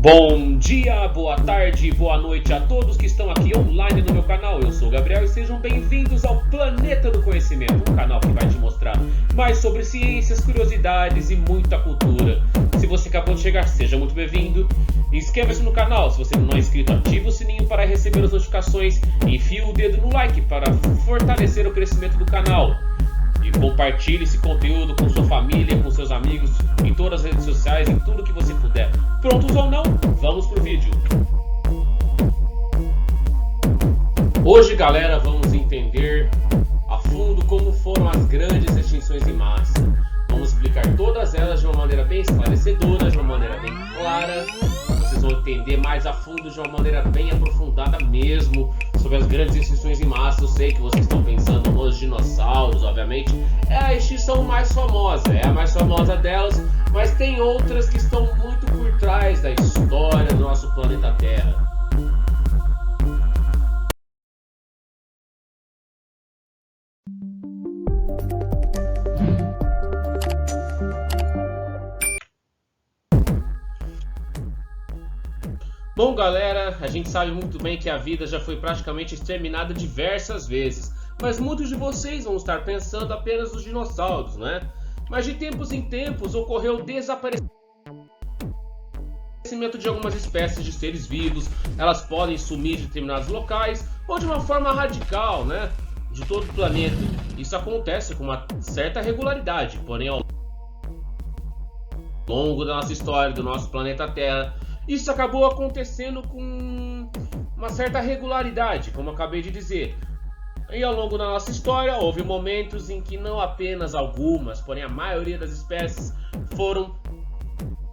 Bom dia, boa tarde, boa noite a todos que estão aqui online no meu canal. Eu sou o Gabriel e sejam bem-vindos ao Planeta do Conhecimento, um canal que vai te mostrar mais sobre ciências, curiosidades e muita cultura. Se você acabou de chegar, seja muito bem-vindo. Inscreva-se no canal, se você não é inscrito, ative o sininho para receber as notificações e enfie o dedo no like para fortalecer o crescimento do canal. E compartilhe esse conteúdo com sua família, com seus amigos, em todas as redes sociais, em tudo que você puder. Prontos ou não? Vamos pro vídeo. Hoje, galera, vamos entender a fundo como foram as grandes extinções em massa. Vamos explicar todas elas de uma maneira bem esclarecedora, de uma maneira bem clara. Vocês vão entender mais a fundo, de uma maneira bem aprofundada mesmo, sobre as grandes extinções em massa. Eu sei que vocês estão pensando nos dinossauros, obviamente. É a extinção mais famosa, é a mais famosa delas, mas tem outras que estão muito por trás da história do nosso planeta Terra. Bom, galera, a gente sabe muito bem que a vida já foi praticamente exterminada diversas vezes, mas muitos de vocês vão estar pensando apenas nos dinossauros, né? Mas de tempos em tempos ocorreu o desaparecimento de algumas espécies de seres vivos. Elas podem sumir de determinados locais ou de uma forma radical, né? De todo o planeta. Isso acontece com uma certa regularidade, porém ao longo da nossa história, do nosso planeta Terra, isso acabou acontecendo com uma certa regularidade, como eu acabei de dizer. E ao longo da nossa história, houve momentos em que não apenas algumas, porém a maioria das espécies foram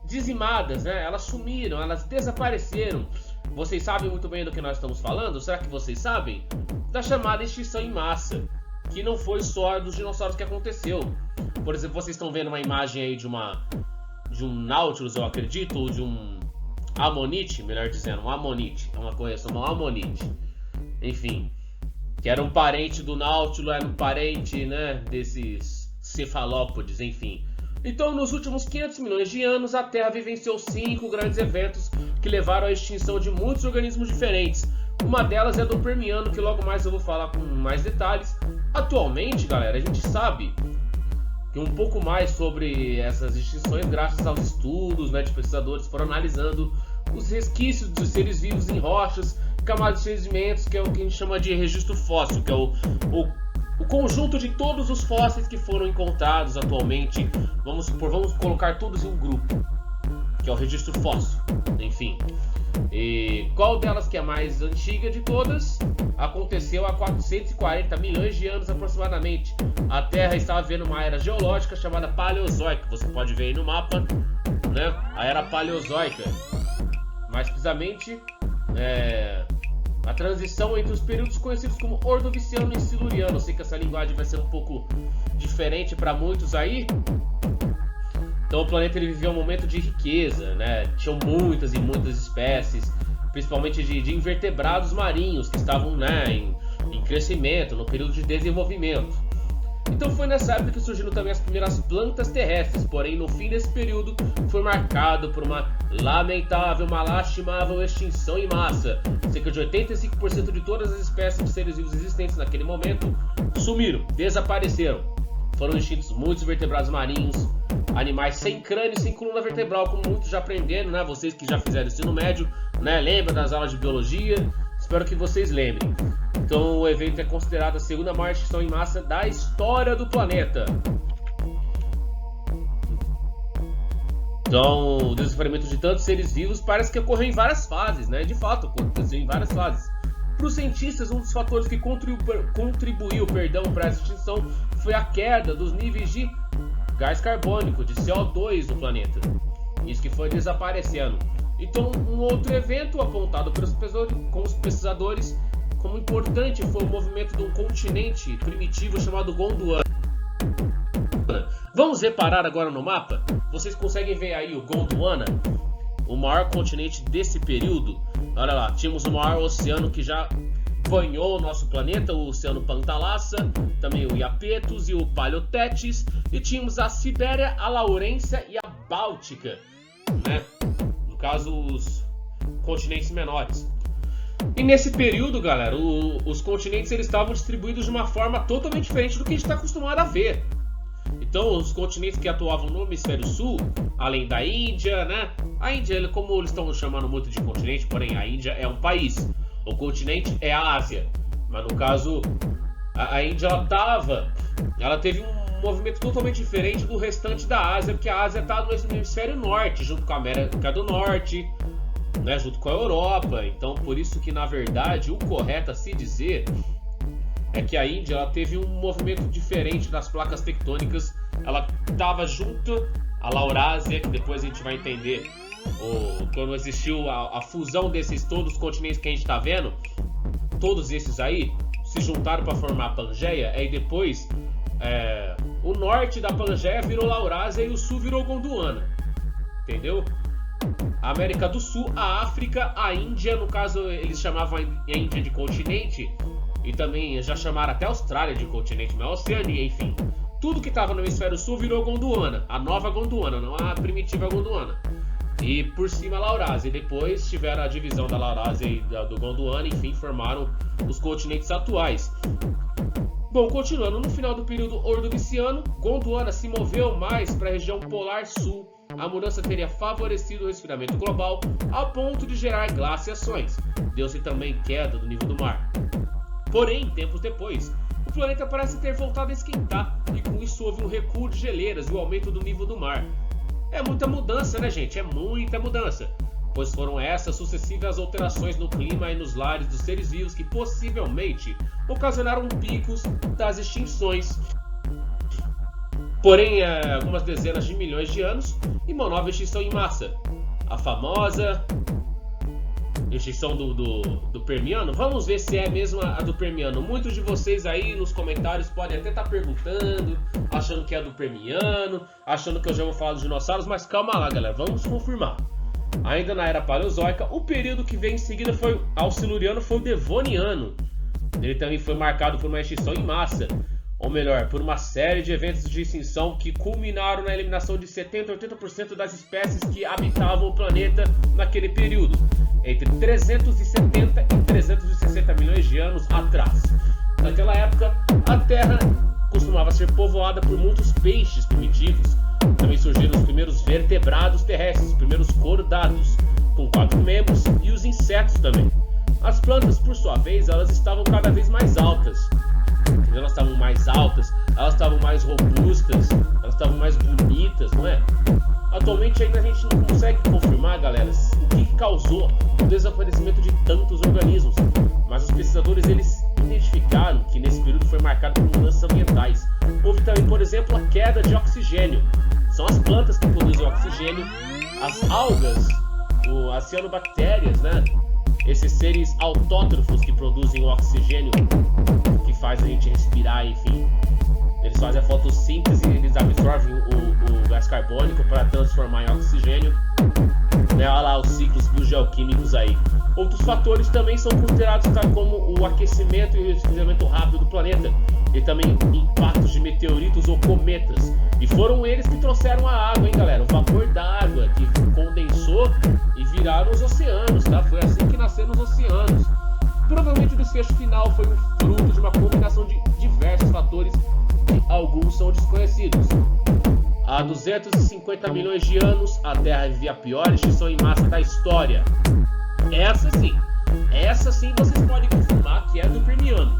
dizimadas, né? Elas sumiram, elas desapareceram. Vocês sabem muito bem do que nós estamos falando? Será que vocês sabem? Da chamada extinção em massa, que não foi só dos dinossauros que aconteceu. Por exemplo, vocês estão vendo uma imagem aí de um Nautilus, eu acredito, ou de um Ammonite, melhor dizendo, um Ammonite, é uma coisa, uma Ammonite, enfim, que era um parente do Nautilus, era um parente, né, desses cefalópodes, enfim. Então, nos últimos 500 milhões de anos, a Terra vivenciou 5 grandes eventos que levaram à extinção de muitos organismos diferentes. Uma delas é do Permiano, que logo mais eu vou falar com mais detalhes. Atualmente, galera, a gente sabe que um pouco mais sobre essas extinções graças aos estudos, né, de pesquisadores foram analisando os resquícios dos seres vivos em rochas, camadas de sedimentos, que é o que a gente chama de registro fóssil, que é o conjunto de todos os fósseis que foram encontrados atualmente. Vamos colocar todos em um grupo, que é o registro fóssil, enfim. E qual delas que é a mais antiga de todas? Aconteceu há 440 milhões de anos aproximadamente. A Terra estava vivendo uma era geológica chamada Paleozoica. Você pode ver aí no mapa, né? A era Paleozoica. Mais precisamente, a transição entre os períodos conhecidos como Ordoviciano e Siluriano. Eu sei que essa linguagem vai ser um pouco diferente para muitos aí. Então o planeta ele viveu um momento de riqueza, né? Tinham muitas e muitas espécies, principalmente de invertebrados marinhos que estavam, né, em crescimento, no período de desenvolvimento. Então foi nessa época que surgiram também as primeiras plantas terrestres, porém no fim desse período foi marcado por uma lamentável, uma lastimável extinção em massa. Cerca de 85% de todas as espécies de seres vivos existentes naquele momento sumiram, desapareceram. Foram extintos muitos vertebrados marinhos, animais sem crânio e sem coluna vertebral, como muitos já aprenderam, né? Vocês que já fizeram ensino médio, né? Lembra das aulas de biologia? Espero que vocês lembrem. Então o evento é considerado a segunda maior extinção em massa da história do planeta. Então o desaparecimento de tantos seres vivos parece que ocorreu em várias fases, né? De fato, aconteceu em várias fases. Para os cientistas, um dos fatores que contribuiu para essa extinção foi a queda dos níveis de gás carbônico, de CO2 no planeta. Isso que foi desaparecendo. Então, um outro evento apontado pelos pesquisadores como importante foi o movimento de um continente primitivo chamado Gondwana. Vamos reparar agora no mapa? Vocês conseguem ver aí o Gondwana? O maior continente desse período. Olha lá, tínhamos o maior oceano que já banhou o nosso planeta, o Oceano Pantalassa, também o Iapetus e o Paleotétis, e tínhamos a Sibéria, a Laurência e a Báltica, né? No caso, os continentes menores. E nesse período, galera, os continentes eles estavam distribuídos de uma forma totalmente diferente do que a gente está acostumado a ver. Então, os continentes que atuavam no hemisfério sul, além da Índia, né? A Índia, como eles estão chamando muito de continente, porém a Índia é um país. O continente é a Ásia. Mas no caso, a Índia ela teve um movimento totalmente diferente do restante da Ásia, porque a Ásia está no hemisfério norte, junto com a América do Norte, né, junto com a Europa. Então, por isso que, na verdade, o correto a se dizer é que a Índia ela teve um movimento diferente das placas tectônicas. Ela estava junto à Laurásia, que depois a gente vai entender quando existiu a fusão desses todos os continentes que a gente está vendo. Todos esses aí se juntaram para formar a Pangeia, e depois o norte da Pangeia virou Laurásia e o sul virou Gondwana, entendeu? A América do Sul, a África, a Índia, no caso eles chamavam a Índia de continente, e também já chamaram até a Austrália de continente, mas a Oceania, enfim. Tudo que estava no hemisfério sul virou Gondwana, a nova Gondwana, não a primitiva Gondwana. E por cima a Laurásia, e depois tiveram a divisão da Laurásia e do Gondwana, enfim, formaram os continentes atuais. Bom, continuando, no final do período Ordoviciano, Gondwana se moveu mais para a região polar sul. A mudança teria favorecido o resfriamento global a ponto de gerar glaciações. Deu-se também queda do nível do mar. Porém, tempos depois, o planeta parece ter voltado a esquentar, e com isso houve um recuo de geleiras e o aumento do nível do mar. É muita mudança, né, gente? É muita mudança. Pois foram essas sucessivas alterações no clima e nos lares dos seres vivos que possivelmente ocasionaram picos das extinções. Porém, algumas dezenas de milhões de anos e uma nova extinção em massa. A famosa extinção do Permiano. Vamos ver se é mesmo a do Permiano. Muitos de vocês aí nos comentários podem até estar perguntando, achando que é a do Permiano, achando que eu já vou falar dos dinossauros, mas calma lá, galera, vamos confirmar. Ainda na Era Paleozoica, o período que veio em seguida ao Siluriano foi o Devoniano. Ele também foi marcado por uma extinção em massa, ou melhor, por uma série de eventos de extinção que culminaram na eliminação de 70% a 80% das espécies que habitavam o planeta naquele período, entre 370 e 360 milhões de anos atrás. Naquela época, a Terra costumava ser povoada por muitos peixes primitivos. Também surgiram os primeiros vertebrados terrestres, os primeiros cordados, com 4 membros, e os insetos também. As plantas, por sua vez, elas estavam cada vez mais altas. Elas estavam mais altas, elas estavam mais robustas, elas estavam mais bonitas, não é? Atualmente ainda a gente não consegue confirmar, galera, o que causou o desaparecimento de tantos organismos. Mas os pesquisadores eles identificaram que nesse período foi marcado por mudanças ambientais. Houve também, por exemplo, a queda de oxigênio. São as plantas que produzem oxigênio, as algas, as cianobactérias, né? Esses seres autótrofos que produzem o oxigênio que faz a gente respirar, enfim. Eles fazem a fotossíntese e eles absorvem o gás carbônico para transformar em oxigênio. Olha lá os ciclos biogeoquímicos aí. Outros fatores também são considerados como o aquecimento e o esfriamento rápido do planeta, e também impactos de meteoritos ou cometas. E foram eles que trouxeram a água, hein, galera? O vapor d'água que condensou e viraram os oceanos, tá? Foi assim que nasceram os oceanos. Provavelmente o desfecho final foi um fruto de uma combinação de diversos fatores, que alguns são desconhecidos. Há 250 milhões de anos, a Terra vivia a pior extinção em massa da história. Essa sim vocês podem confirmar que é do Permiano,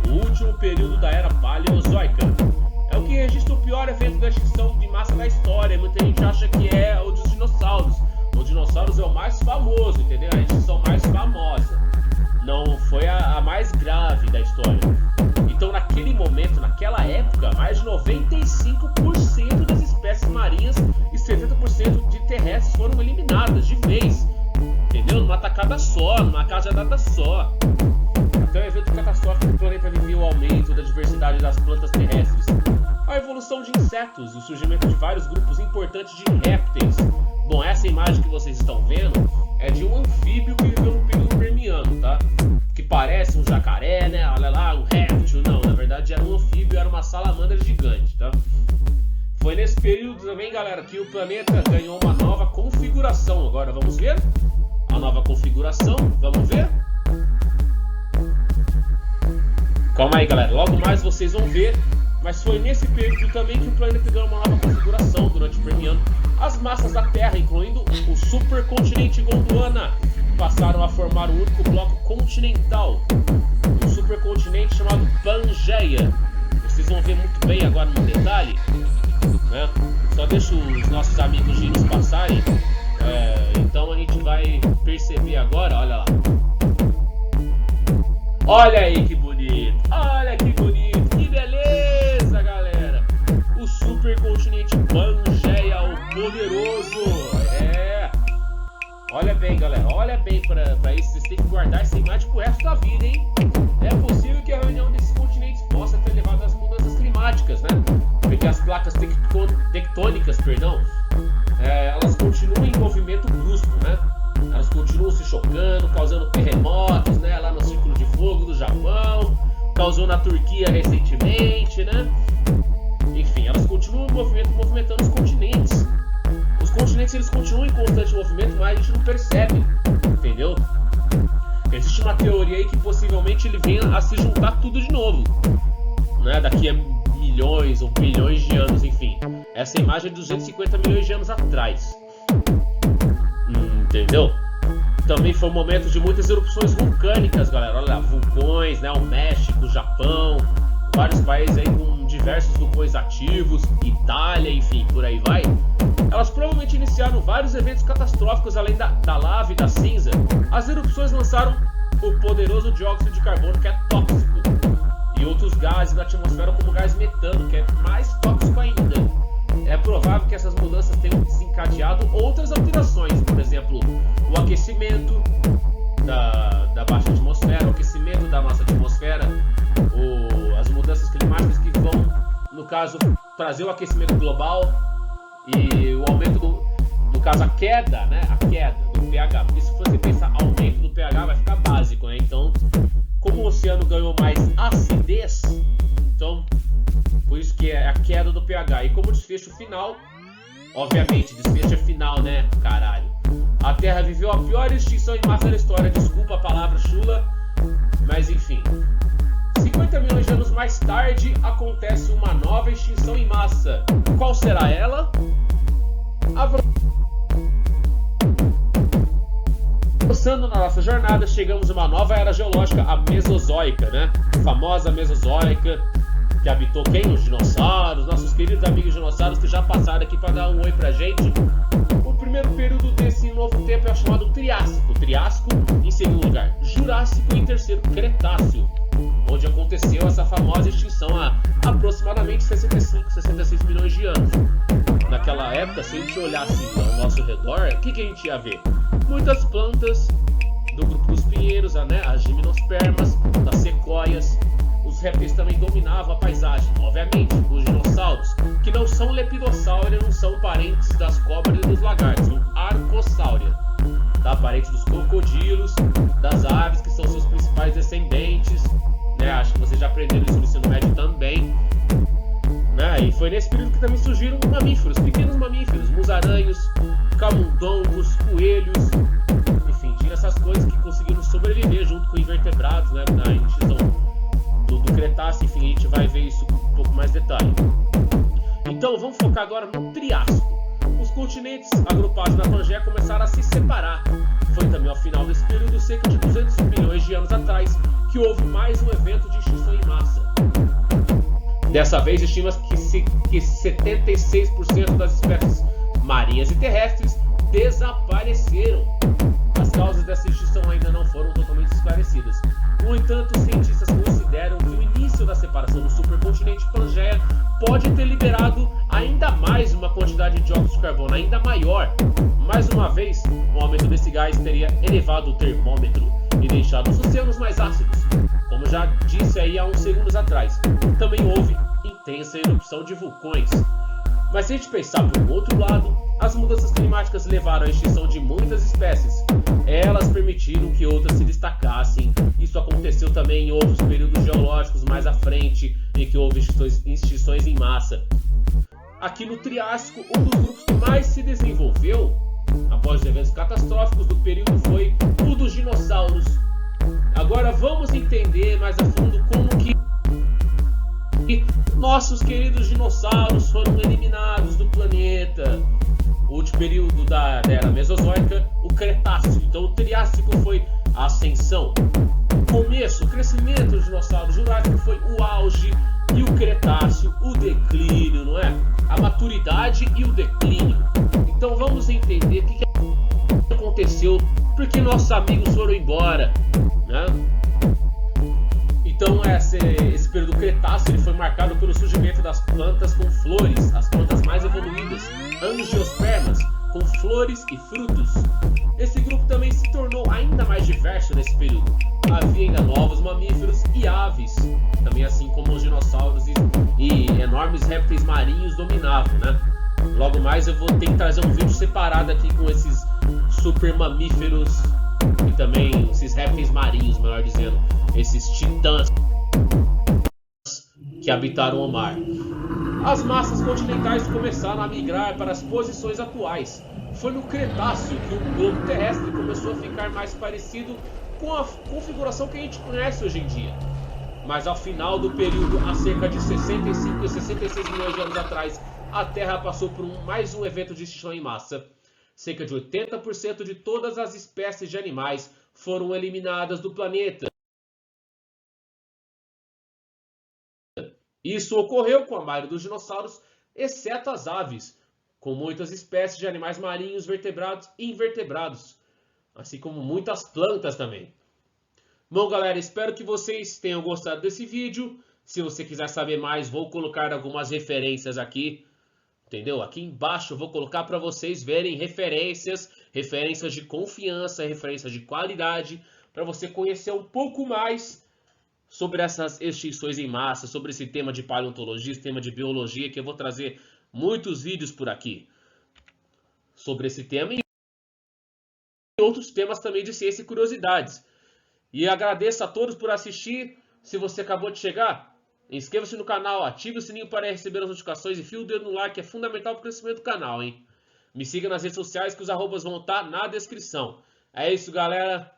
o último período da Era Paleozoica. É o que registra o pior evento da extinção de massa da história. Muita gente acha que é o dos dinossauros. O dinossauros é o mais famoso, entendeu? A extinção mais famosa. Não foi a mais grave da história. Então, naquele momento, naquela época, mais de 95% das espécies marinhas e 70% de terrestres foram eliminadas de vez. Entendeu? Numa tacada só, numa cajadada só. Até o evento catastrófico do planeta vivia o aumento da diversidade das plantas terrestres, a evolução de insetos e o surgimento de vários grupos importantes de répteis. Bom, essa imagem que vocês estão vendo é de um anfíbio que viveu no período Permiano, tá? Que parece um jacaré, né? Olha lá, um réptil. Não, na verdade era um anfíbio, era uma salamandra gigante, tá? Foi nesse período também, galera, que o planeta ganhou uma nova configuração. Agora vamos ver? A nova configuração. Vamos ver? Calma aí, galera, logo mais vocês vão ver. Mas foi nesse período também que o planeta ganhou uma nova configuração durante o Permiano. As massas da Terra, incluindo o supercontinente Gondwana, passaram a formar um único bloco continental, um supercontinente chamado Pangeia. Vocês vão ver muito bem agora no detalhe, né? Só deixa os nossos amigos giros passarem. Então a gente vai perceber agora, olha lá. Olha aí que bonito, olha que bonito, que beleza, galera. O supercontinente Pangeia, o poderoso. Olha bem, galera, olha bem para isso. Vocês têm que guardar essa imagem pro resto da vida, hein? É possível que a reunião desses continentes possa ter levado às mudanças climáticas, né? Porque as placas tectônicas, elas continuam em movimento brusco, né? Elas continuam se chocando, causando terremotos, né? Lá no Círculo de Fogo do Japão, causou na Turquia recentemente, né? Enfim, elas continuam movimentando os continentes. Os continentes, eles continuam em constante movimento, mas a gente não percebe, entendeu? Existe uma teoria aí que possivelmente ele venha a se juntar tudo de novo, né? Daqui a milhões ou bilhões de anos, enfim. Essa imagem é de 250 milhões de anos atrás. Entendeu? Também foi um momento de muitas erupções vulcânicas, galera. Olha lá, vulcões, né? O México, o Japão, vários países aí com diversos vulcões ativos, Itália, enfim, por aí vai. Elas provavelmente iniciaram vários eventos catastróficos além da lava e da cinza. As erupções lançaram o poderoso dióxido de carbono, que é tóxico, e outros gases na atmosfera, como o gás metano, que é mais tóxico ainda. É provável que essas mudanças tenham desencadeado outras alterações, por exemplo, o aquecimento da baixa atmosfera, o aquecimento da nossa atmosfera, as mudanças climáticas que vão, no caso, trazer o aquecimento global e o aumento no caso, a queda, né? A queda do pH. Porque se você pensar aumento do pH, vai ficar básico, né? Então, como o oceano ganhou mais acidez, então, por isso que é a queda do pH. E como desfecho final, obviamente, desfecho é final, né? Caralho. A Terra viveu a pior extinção em massa da história. Desculpa a palavra chula, mas enfim. 50 milhões de anos mais tarde, acontece uma nova extinção em massa. Qual será ela? Avançando na nossa jornada, chegamos a uma nova era geológica, a Mesozoica, né? A famosa Mesozoica, que habitou quem? Os dinossauros, nossos queridos amigos dinossauros que já passaram aqui para dar um oi pra gente. O primeiro período desse novo tempo é chamado Triássico. Triássico, em segundo lugar, Jurássico e em terceiro, Cretáceo, onde aconteceu essa famosa extinção há aproximadamente 65, 66 milhões de anos. Naquela época, se a gente olhasse ao nosso redor, o que a gente ia ver? Muitas plantas do grupo dos pinheiros, as gimnospermas, das sequoias. Os répteis também dominavam a paisagem. Obviamente, os dinossauros, que não são lepidossáurea, não são parentes das cobras e dos lagartos, são arcossáurea, tá? Parentes dos crocodilos, das aves, que são seus principais descendentes, né? Acho que vocês já aprenderam isso no ensino médio também, né? E foi nesse período que também surgiram mamíferos, pequenos mamíferos, musaranhos, camundongos, coelhos, enfim, tinha essas coisas que conseguiram sobreviver junto com invertebrados, né? Na extinção do Cretáceo, enfim, a gente vai ver isso com um pouco mais detalhe. Então vamos focar agora no Triássico. Os continentes agrupados na Pangeia começaram a se separar. Foi também ao final desse período, cerca de 200 milhões de anos atrás, que houve mais um evento de extinção em massa. Dessa vez, estima-se que 76% das espécies marinhas e terrestres desapareceram. As causas dessa extinção ainda não foram totalmente esclarecidas. No entanto, os cientistas consideram que o início da separação do supercontinente Pangeia pode ter liberado ainda mais uma quantidade de dióxido de carbono, ainda maior. Mais uma vez, o aumento desse gás teria elevado o termômetro e deixado os oceanos mais ácidos, como já disse aí há uns segundos atrás. Também houve intensa erupção de vulcões. Mas se a gente pensar por um outro lado, as mudanças climáticas levaram à extinção de muitas espécies. Elas permitiram que outras se destacassem. Isso aconteceu também em outros períodos geológicos mais à frente, em que houve extinções em massa. Aqui no Triássico, um dos grupos que mais se desenvolveu após os eventos catastróficos do período foi vamos entender mais a fundo como que nossos queridos dinossauros foram eliminados do planeta. O último período da era Mesozoica, o Cretáceo. Então o Triássico foi a ascensão. O começo, o crescimento dos dinossauros. O Jurássico foi o auge. E o Cretáceo, o declínio, não é? A maturidade e o declínio. Então vamos entender o que aconteceu, porque nossos amigos foram embora, né? Então esse período Cretáceo ele foi marcado pelo surgimento das plantas com flores, as plantas mais evoluídas, angiospermas, com flores e frutos. Esse grupo também se tornou ainda mais diverso nesse período. Havia ainda novos mamíferos e aves, também assim como os dinossauros e enormes répteis marinhos dominavam, né? Logo mais eu vou ter que trazer um vídeo separado aqui com esses super mamíferos e também esses répteis marinhos, melhor dizendo, esses titãs que habitaram o mar. As massas continentais começaram a migrar para as posições atuais. Foi no Cretáceo que o globo terrestre começou a ficar mais parecido com a configuração que a gente conhece hoje em dia. Mas ao final do período, há cerca de 65 e 66 milhões de anos atrás, a Terra passou por mais um evento de extinção em massa. Cerca de 80% de todas as espécies de animais foram eliminadas do planeta. Isso ocorreu com a maioria dos dinossauros, exceto as aves, com muitas espécies de animais marinhos, vertebrados e invertebrados, assim como muitas plantas também. Bom, galera, espero que vocês tenham gostado desse vídeo. Se você quiser saber mais, vou colocar algumas referências aqui, entendeu? Aqui embaixo eu vou colocar para vocês verem referências de confiança, referências de qualidade, para você conhecer um pouco mais sobre essas extinções em massa, sobre esse tema de paleontologia, esse tema de biologia, que eu vou trazer muitos vídeos por aqui sobre esse tema e outros temas também de ciência e curiosidades. E agradeço a todos por assistir. Se você acabou de chegar, inscreva-se no canal, ative o sininho para receber as notificações e fie o dedo no like, que é fundamental para o crescimento do canal, hein? Me siga nas redes sociais que os arrobas vão estar na descrição. É isso, galera.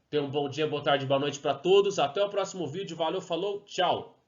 Tenham um bom dia, boa tarde, boa noite para todos. Até o próximo vídeo. Valeu, falou, tchau!